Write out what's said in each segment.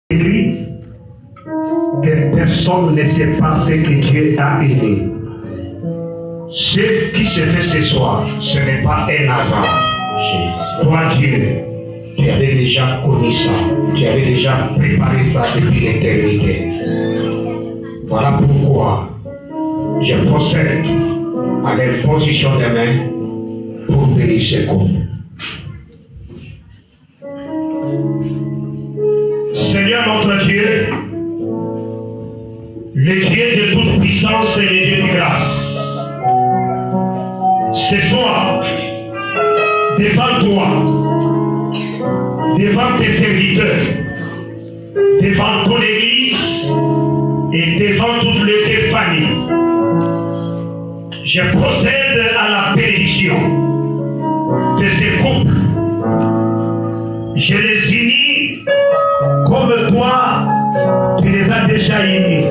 écrit que personne ne sait pas ce que Dieu a aimé. Ce qui se fait ce soir, ce n'est pas un hasard. Toi, Dieu, tu avais déjà connu ça. Tu avais déjà préparé ça depuis l'éternité. Voilà pourquoi je procède à l'imposition des mains pour bénir ce couple. Seigneur notre Dieu, le Dieu de toute puissance et le Dieu de grâce, ce soir, devant toi, devant tes serviteurs, devant ton Église et devant toutes les familles, je procède à la bénédiction de ces couples. Je les unis comme toi, tu les as déjà unis.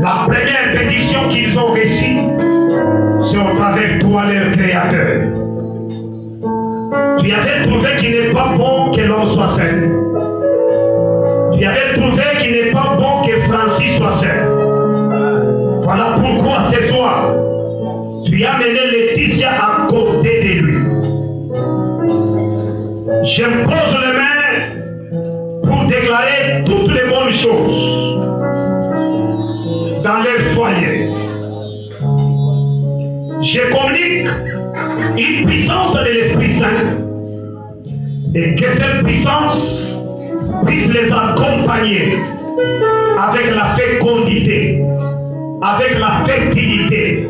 La première bénédiction qu'ils ont reçue, c'est au travers de toi, leur Créateur. Tu avais trouvé qu'il n'est pas bon que l'homme soit seul. Tu avais trouvé qu'il n'est pas bon que Francis soit seul. Voilà pourquoi ce soir, tu as mené Laetitia à côté de lui. Je pose les mains pour déclarer toutes les bonnes choses dans leur foyer. Je communique une puissance de l'Esprit Saint et que cette puissance puisse les accompagner avec la fécondité, avec la fertilité,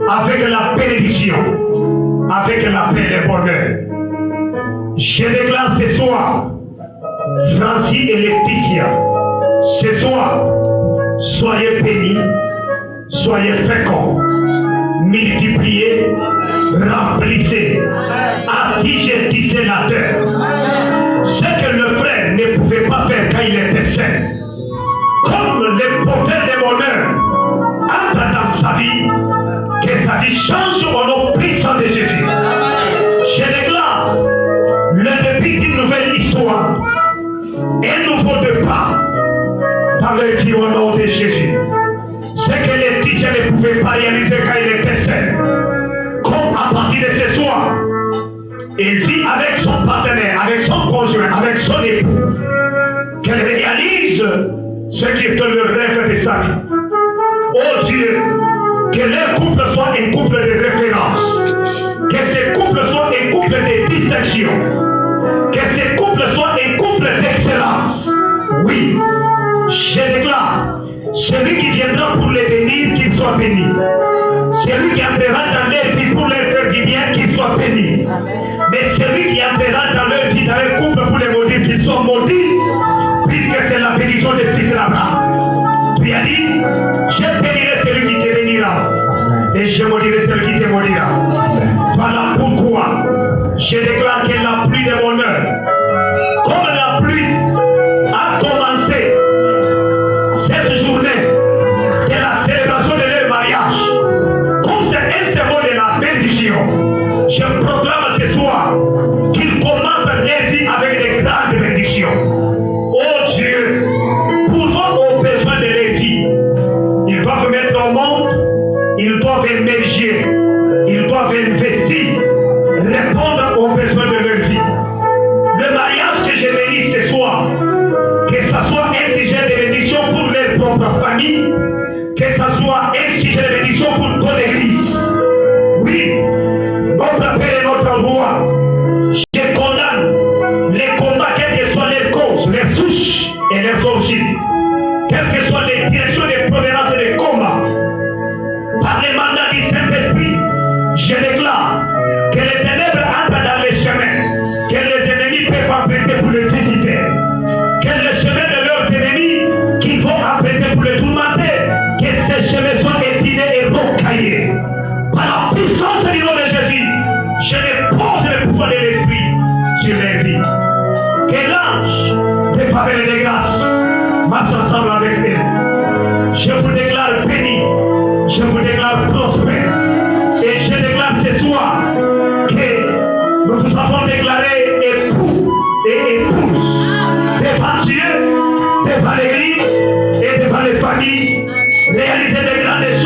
avec la bénédiction, avec la paix et le bonheur. Je déclare ce soir, Francis et Laetitia, ce soir, soyez bénis, soyez féconds, multipliez, remplissez, assigez, tissez la terre. Ce que le frère ne pouvait pas faire quand il était seul, comme le porteur de bonheur entre dans sa vie, que sa vie change au nom puissant de Jésus. Je déclare le début d'une nouvelle histoire, un nouveau départ dans le vie au nom de Jésus. Ce que Laetitia ne pouvait pas réaliser quand il était seul, comme à partir de ce soir, il vit avec son partenaire, avec son conjoint, avec son époux, qu'elle réalise ce qui est le rêve de sa vie. Oh Dieu, que leur couple soit un couple de référence, que ce couple soit un couple de distinction, que ce couple soit un couple d'excellence. Oui, je déclare, celui qui viendra pour les bénir, qu'il soit béni. Celui qui entrera dans leur vie pour leur faire du bien, qu'il soit béni. Mais celui qui entrera dans leur vie, dans leur couple pour les maudire, qu'ils soient maudits, puisque c'est la bénédiction des fils d'Abraham. Tu as dit, je bénirai celui qui te bénira, et je maudirai celui qui te maudira. Voilà pourquoi je déclare que la pluie de bonheur, comme la pluie a commencé cette journée de la célébration de leur mariage, comme c'est un symbole de la bénédiction, je proclame ce soir qu'ils commencent leur vie avec des grandes bénédictions. Oh Dieu, pourvant aux besoins de leur vie, ils doivent mettre au monde, ils doivent émerger, ils doivent investir, répondre aux besoins de leur vie. Le mariage que je bénis ce soir, que ce soit un sujet de bénédiction pour leur propre famille, que ce soit un sujet de bénédiction pour ton Église. Oui, notre Père et notre Roi, je condamne les combats, quelles que soient les causes, les souches et les origines, quelles que soient les directions de provenance et de combat. Par le mandat du Saint-Esprit, je déclare que les ténèbres entrent dans les chemins, que les ennemis peuvent apprêter pour les visiter, que les chemins de leurs ennemis qui vont apprêter pour les tourmenter, que ces chemins soient épinés et rocaillés. Par la puissance du nom de Jésus, je dépose le pouvoir de l'Esprit sur les vies. Que l'ange de faveur et de grâce marche ensemble avec eux. Je vous déclare béni, je vous déclare prospère, et je déclare ce soir que nous vous avons déclaré époux et épouse, vie, réaliser de grandes